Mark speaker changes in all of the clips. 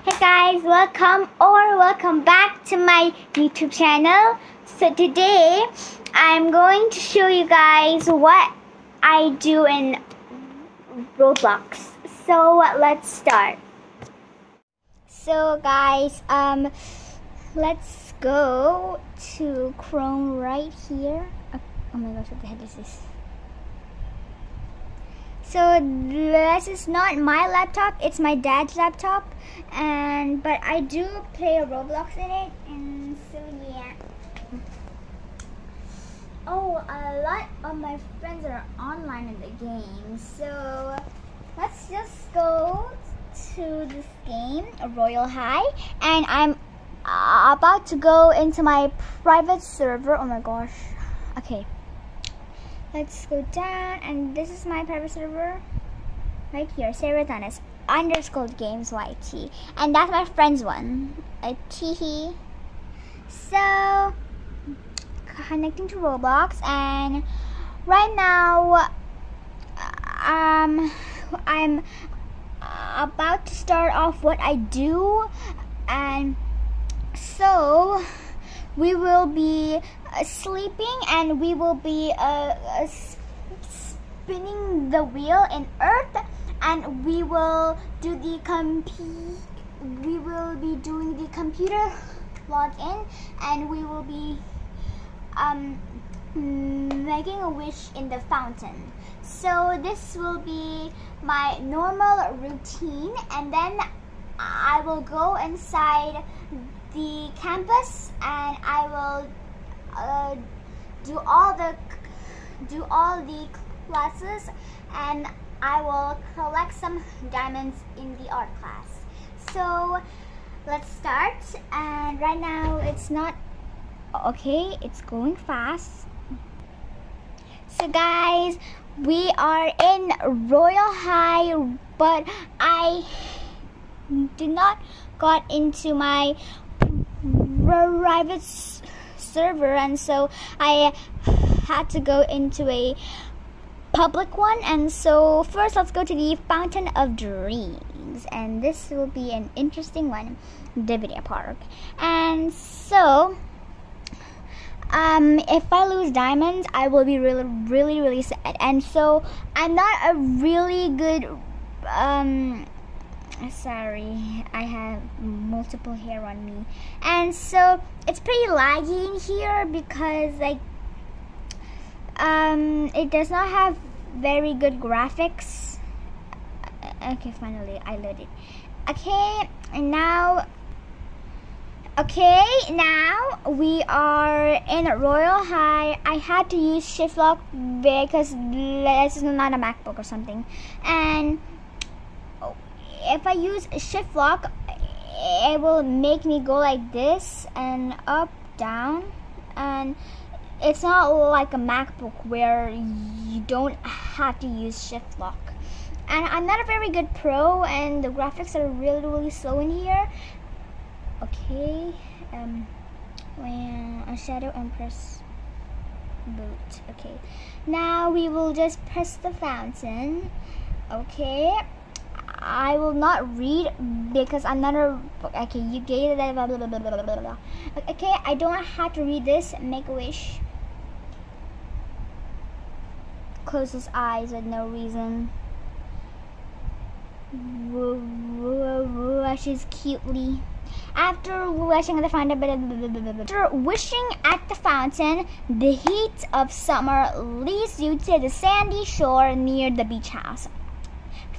Speaker 1: Hey guys, welcome back to my YouTube channel. So today I'm going to show you guys what I do in Roblox. So let's start. So guys, let's go to Chrome right here. Oh my gosh, what the heck is this? So this is not my laptop, it's my dad's laptop, but I do play Roblox in it, and so yeah. Oh, a lot of my friends are online in the game, so let's just go to this game, Royal High, and I'm about to go into my private server. Oh my gosh. Okay. Let's go down, and this is my private server right here, Serotonis _ games YT, and that's my friend's one, teehee. So connecting to Roblox, and right now I'm about to start off what I do, and so we will be sleeping, and we will be spinning the wheel in Earth, and we will do the doing the computer login, and we will be making a wish in the fountain. So this will be my normal routine, and then I will go inside the campus, and I will do all the classes, and I will collect some diamonds in the art class. So let's start, and right now it's not okay, it's going fast. So guys, we are in Royal High, but I did not got into my private server, and so I had to go into a public one. And so first, let's go to the Fountain of Dreams, and this will be an interesting one, the video park. And so if I lose diamonds, I will be really sad. And so I'm not a really good sorry, I have multiple hair on me, and so it's pretty laggy in here because it does not have very good graphics. Okay, finally I loaded. Okay, now we are in Royal High. I had to use shift lock because this is not a MacBook or something, and if I use shift lock, it will make me go like this and up, down, and it's not like a MacBook where you don't have to use shift lock. And I'm not a very good pro, and the graphics are really slow in here. Okay, when a shadow and press boot. Okay, now we will just press the fountain. Okay, I will not read because I'm not a. Okay, you gave that. Blah, blah, blah, blah, blah, blah. Okay, I don't have to read this. Make a wish. Close his eyes with no reason. Wishes cutely. After wishing at the fountain, the heat of summer leads you to the sandy shore near the beach house.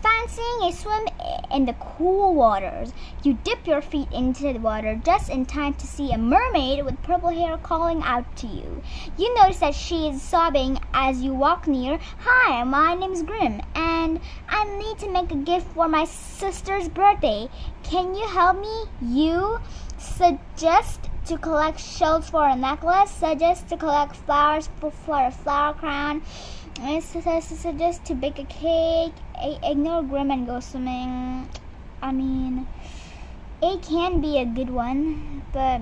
Speaker 1: Fancying a swim in the cool waters, you dip your feet into the water just in time to see a mermaid with purple hair calling out to you. You notice that she is sobbing as you walk near. Hi, my name's Grim, and I need to make a gift for my sister's birthday. Can you help me? You suggest to collect shells for a necklace, suggest to collect flowers for a flower crown, and suggest to bake a cake. Ignore Grim and go swimming. I mean, it can be a good one, but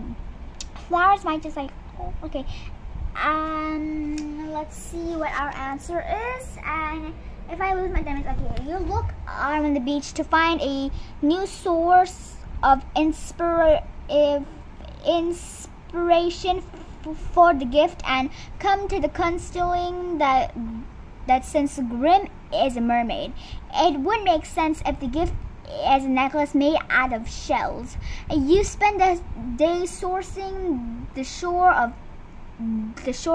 Speaker 1: flowers might just oh, okay. Let's see what our answer is. And if I lose my diamonds, okay, you look on the beach to find a new source of inspiration for the gift, and come to the conclusion that since Grimm is a mermaid, it would make sense if the gift is a necklace made out of shells. You spend the day sourcing the shore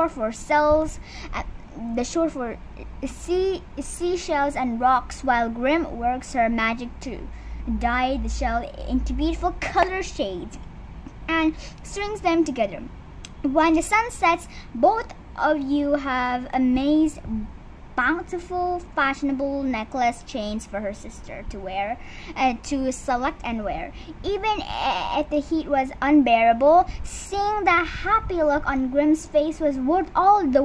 Speaker 1: for seashells and rocks, while Grimm works her magic to dye the shell into beautiful color shades and strings them together. When the sun sets, both of you have amazing, bountiful, fashionable necklace chains for her sister to wear, to select and wear. Even if the heat was unbearable, seeing the happy look on Grimm's face was worth all the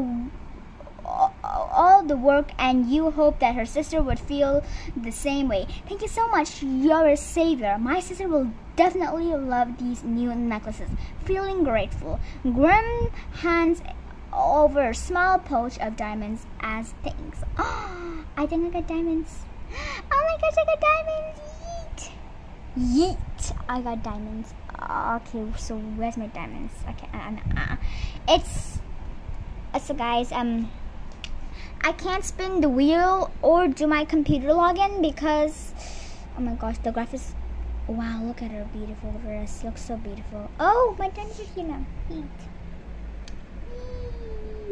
Speaker 1: work, and you hope that her sister would feel the same way. Thank you so much. You're a savior. My sister will definitely love these new necklaces. Feeling grateful, Grimm hands over a small pouch of diamonds as thanks. Oh, I think I got diamonds. Oh my gosh, I got diamonds. Yeet. Yeet. I got diamonds. Okay, so where's my diamonds? Okay, so guys, I can't spin the wheel or do my computer login because, oh my gosh, the graphics. Wow, look at her beautiful dress. Looks so beautiful. Oh, my diamonds are here now. Eat.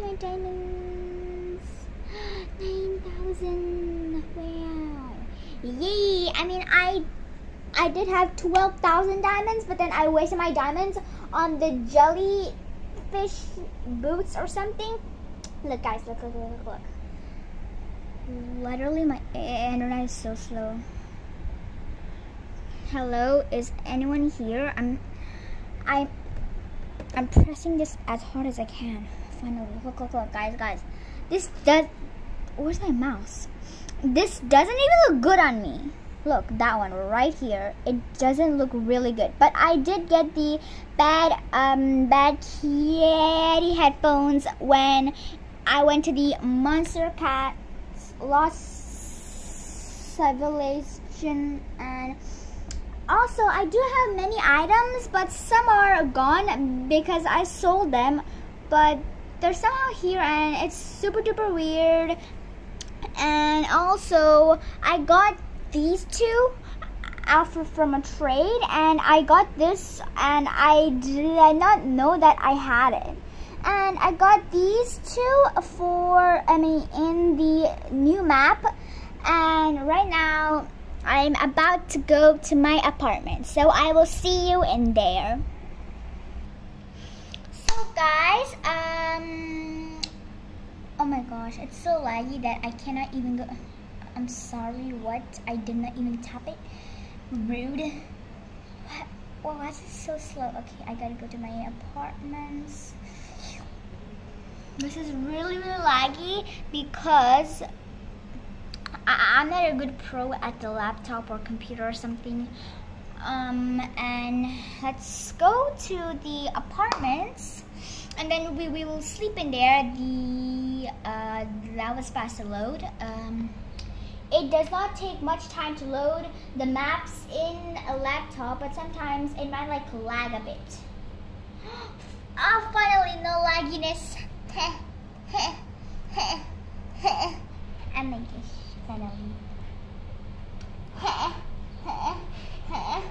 Speaker 1: My diamonds. 9,000. Wow. Yay. I mean, I did have 12,000 diamonds, but then I wasted my diamonds on the jellyfish boots or something. Look, guys. Look. Literally, my internet is so slow. Hello, is anyone here? I'm pressing this as hard as I can. Finally, look, guys. Where's my mouse? This doesn't even look good on me. Look, that one right here. It doesn't look really good. But I did get the bad kitty headphones when I went to the Monster Cat Lost Civilization, and also I do have many items, but some are gone because I sold them, but they're somehow here and it's super duper weird. And also I got these two from a trade, and I got this and I did not know that I had it. And I got these two in the new map, and right now I'm about to go to my apartment, so I will see you in there. So guys, oh my gosh, it's so laggy that I cannot even go. I'm sorry, what? I did not even tap it. Rude. What? Well, why is it so slow? Okay, I gotta go to my apartments. This is really laggy because I'm not a good pro at the laptop or computer or something. And let's go to the apartments, and then we will sleep in there. That was fast to load. It does not take much time to load the maps in a laptop, but sometimes it might like lag a bit. Oh, finally, no lagginess. I made this finally. Oh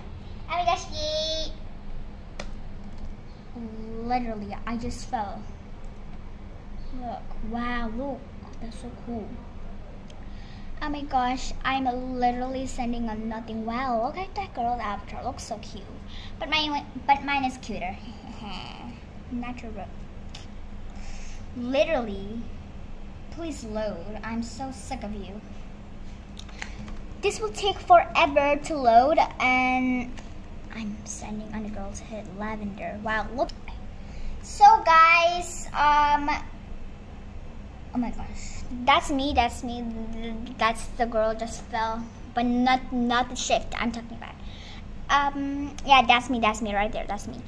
Speaker 1: my gosh, yay! Literally, I just fell. Look, wow, look, that's so cool. Oh my gosh, I'm literally sending a nothing. Wow, look at that girl's avatar, looks so cute. But mine is cuter. Natural. Literally, please load. I'm so sick of you. This will take forever to load, and I'm sending on the girl's head lavender. Wow, look. So guys, oh my gosh, that's me. That's the girl just fell, but not the shift I'm talking about. Yeah, that's me right there. That's me.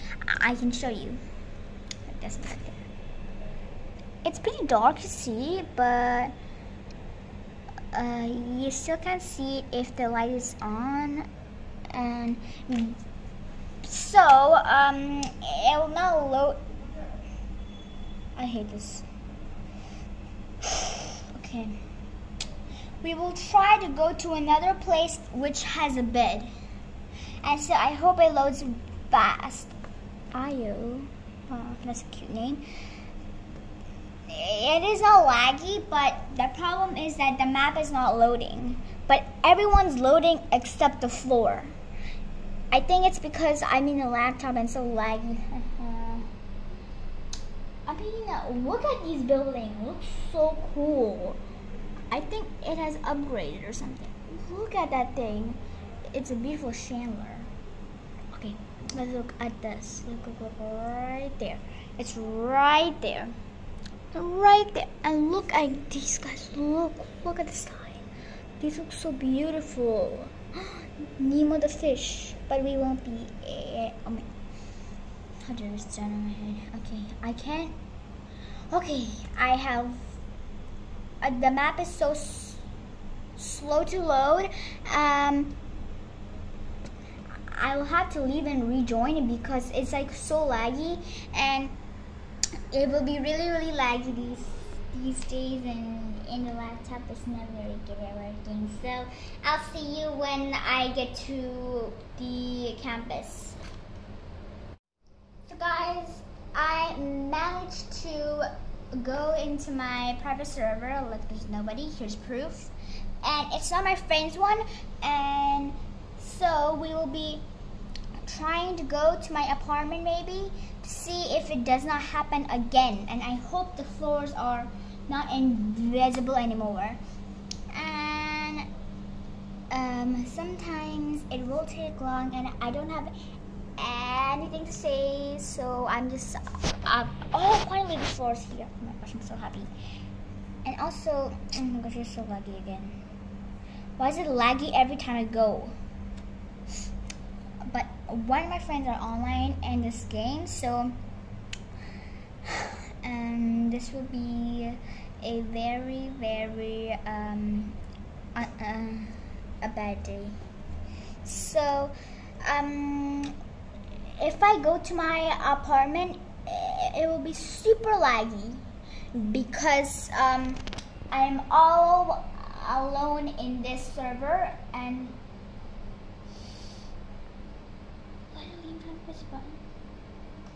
Speaker 1: I can show you. That's me right there. It's pretty dark to see, but you still can see if the light is on. And So it'll now load. I hate this. Okay. We will try to go to another place which has a bed. And so I hope it loads fast. Ayo. Oh, that's a cute name. It is not laggy, but the problem is that the map is not loading. But everyone's loading except the floor. I think it's because I'm in a laptop and so laggy. I mean, look at these buildings. Looks so cool. I think it has upgraded or something. Look at that thing. It's a beautiful chandelier. Okay, let's look at this. Look right there. It's right there. Right there. And look at these guys. Look at the sky. These look so beautiful. Nemo the fish. But we won't be. Oh my. How did this down on my head? Okay, I can't. Okay, I have. The map is so slow to load. I will have to leave and rejoin it because it's like so laggy, and it will be really laggy these days, and in the laptop it's not very good at working. So I'll see you when I get to the campus. So guys, I managed to go into my private server. Look, there's nobody. Here's proof. And it's not my friend's one, and so we will be trying to go to my apartment maybe to see if it does not happen again. And I hope the floors are not invisible anymore. And sometimes it will take long and I don't have anything to say, so I'm just oh, finally the floor's here. Oh my gosh, I'm so happy. And also, oh my gosh, it's so laggy again. Why is it laggy every time I go? But one of my friends are online in this game, so this will be a very a bad day. So if I go to my apartment, it will be super laggy because I'm all alone in this server. And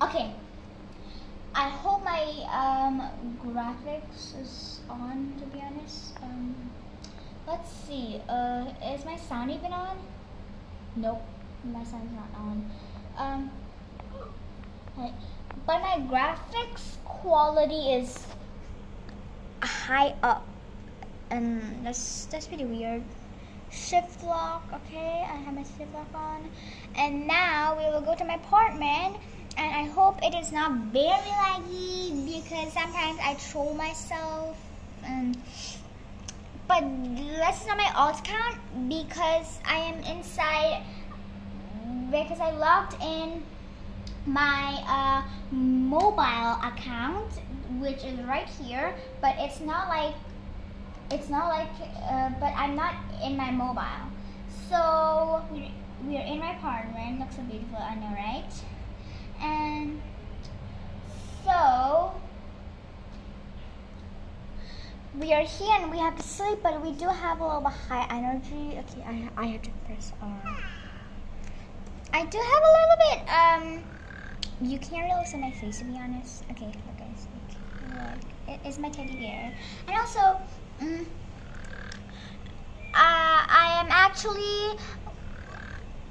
Speaker 1: okay, I hope my graphics is on, to be honest. Let's see, is my sound even on? Nope, my sound's not on. But my graphics quality is high up, and that's pretty weird. Shift lock, okay, I have my shift lock on. And now we will go to my apartment, and I hope it is not very laggy because sometimes I troll myself. But this is not my alt account because I am inside, because I logged in my mobile account, which is right here, but it's not like but I'm not in my mobile. So we are in my apartment. Looks so beautiful, I know, right? And so we are here and we have to sleep, but we do have a little bit high energy. Okay, I have to press R. I do have a little bit you can't really see my face, to be honest. Okay, look guys, look, it's my teddy bear. And also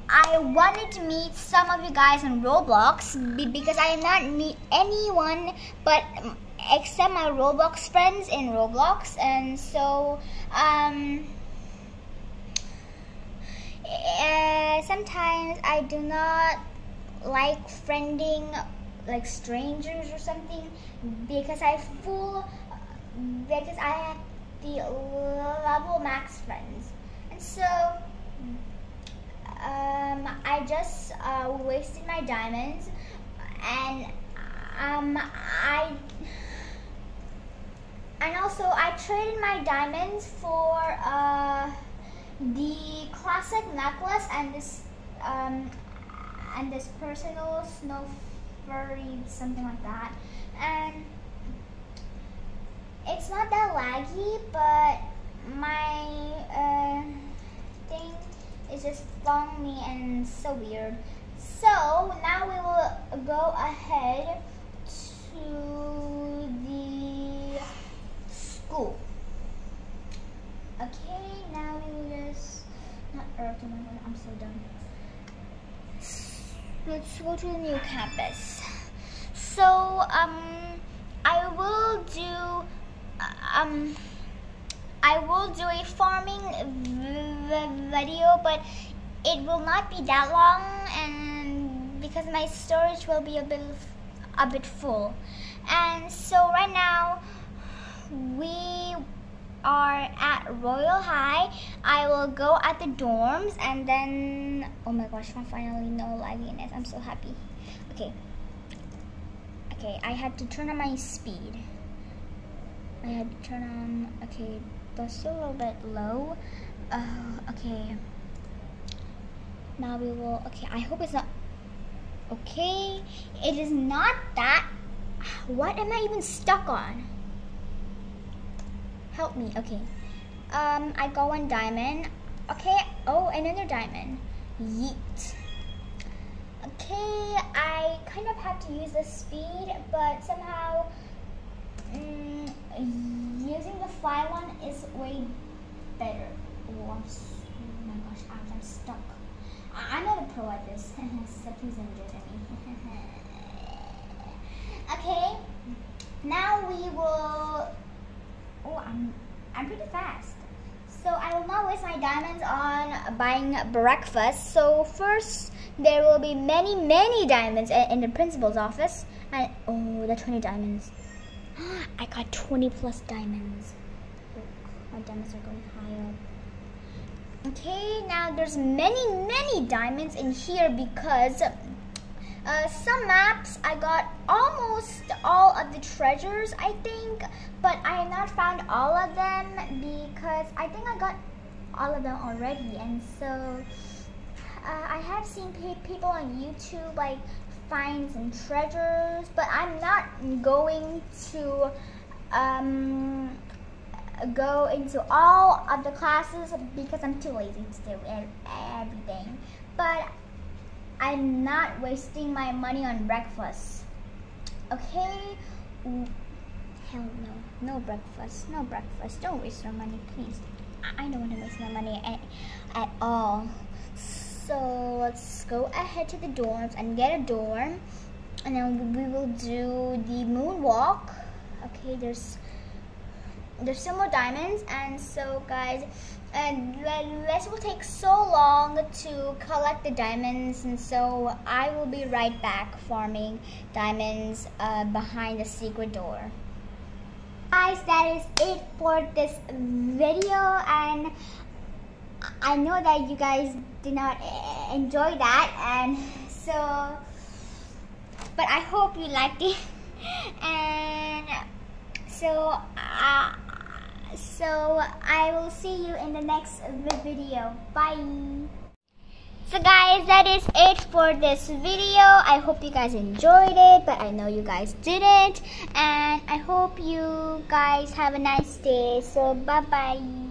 Speaker 1: I wanted to meet some of you guys on Roblox because I am not meet anyone but except my Roblox friends in Roblox. And so sometimes I do not like friending like strangers or something because I have the level max friends. And so I just wasted my diamonds, and also I traded my diamonds for the classic necklace and this and this personal snow furry, something like that. And it's not that laggy, but my thing is just following me and so weird. So now we will go ahead to the school. Okay, now we will just not Earth. Oh my God, I'm so done. Let's go to the new campus. So I will do a farming video, but it will not be that long, and because my storage will be a bit full. And so right now we are at Royal High. I will go at the dorms, and then oh my gosh, finally no lagginess. I'm so happy. Okay, I had to turn on my speed. I had to turn on, okay, but still a little bit low. Okay. Now we will, okay, I hope it's not, okay. It is not that, what am I even stuck on? Help me, okay. I got one diamond. Okay, oh, another diamond. Yeet. Okay, I kind of have to use the speed, but somehow using the fly one is way better. Oh my gosh, I'm stuck. I'm not a pro at this, so please don't judge me. Okay, now we will. Oh, I'm pretty fast. So I will not waste my diamonds on buying breakfast. So first, there will be many diamonds in the principal's office. And oh, the 20 diamonds. I got 20 plus diamonds. Oh, my diamonds are going high up. Okay, now there's many diamonds in here because some maps I got almost all of the treasures, I think, but I have not found all of them because I think I got all of them already. And so I have seen people on YouTube like find some treasures, but I'm not going to go into all of the classes because I'm too lazy to do everything. But I'm not wasting my money on breakfast. Okay? Hell no. No breakfast. No breakfast. Don't waste your money, please. I don't want to waste my money at all. So let's go ahead to the dorms and get a dorm. And then we will do the moonwalk. Okay, there's some more diamonds. And so guys, this will take so long to collect the diamonds, and so I will be right back farming diamonds behind the secret door. Guys, that is it for this video, and I know that you guys did not enjoy that, and so, but I hope you liked it. And so I will see you in the next video. Bye. So guys, that is it for this video. I hope you guys enjoyed it, but I know you guys didn't. And I hope you guys have a nice day. So bye bye.